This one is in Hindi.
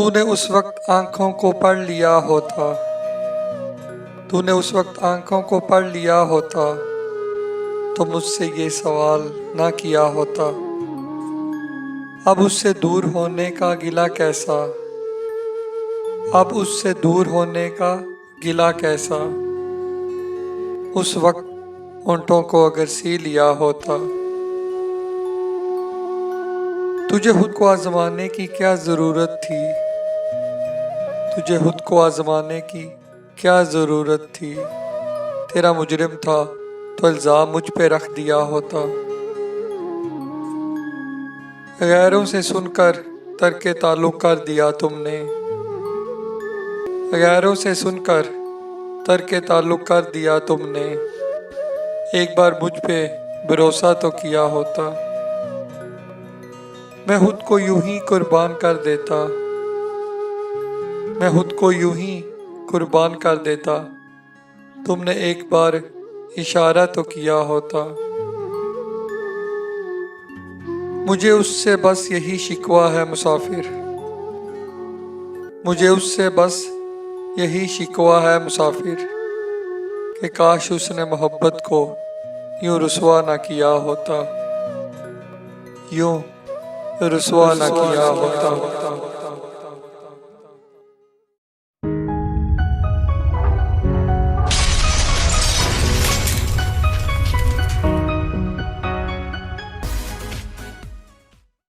तूने उस वक्त आंखों को पढ़ लिया होता, तूने उस वक्त आंखों को पढ़ लिया होता तो मुझसे ये सवाल ना किया होता। अब उससे दूर होने का गिला कैसा, अब उससे दूर होने का गिला कैसा। उस वक्त होंठों को अगर सी लिया होता। तुझे खुद को आजमाने की क्या जरूरत थी, तुझे खुद को आजमाने की क्या जरूरत थी। तेरा मुजरिम था तो इल्जाम मुझ पे रख दिया होता। गैरों से सुनकर तर्के ताल्लुक कर दिया तुमने, गैरों से सुनकर तर्के ताल्लुक कर दिया तुमने। एक बार मुझ पे भरोसा तो किया होता। मैं खुद को यूं ही कुर्बान कर देता, मैं खुद को यूं ही कुर्बान कर देता। तुमने एक बार इशारा तो किया होता। मुझे उससे बस यही शिकवा है मुसाफिर, मुझे उससे बस यही शिकवा है मुसाफिर कि काश उसने मोहब्बत को यूं रुसवा ना किया होता, यूं रुसवा ना किया होता।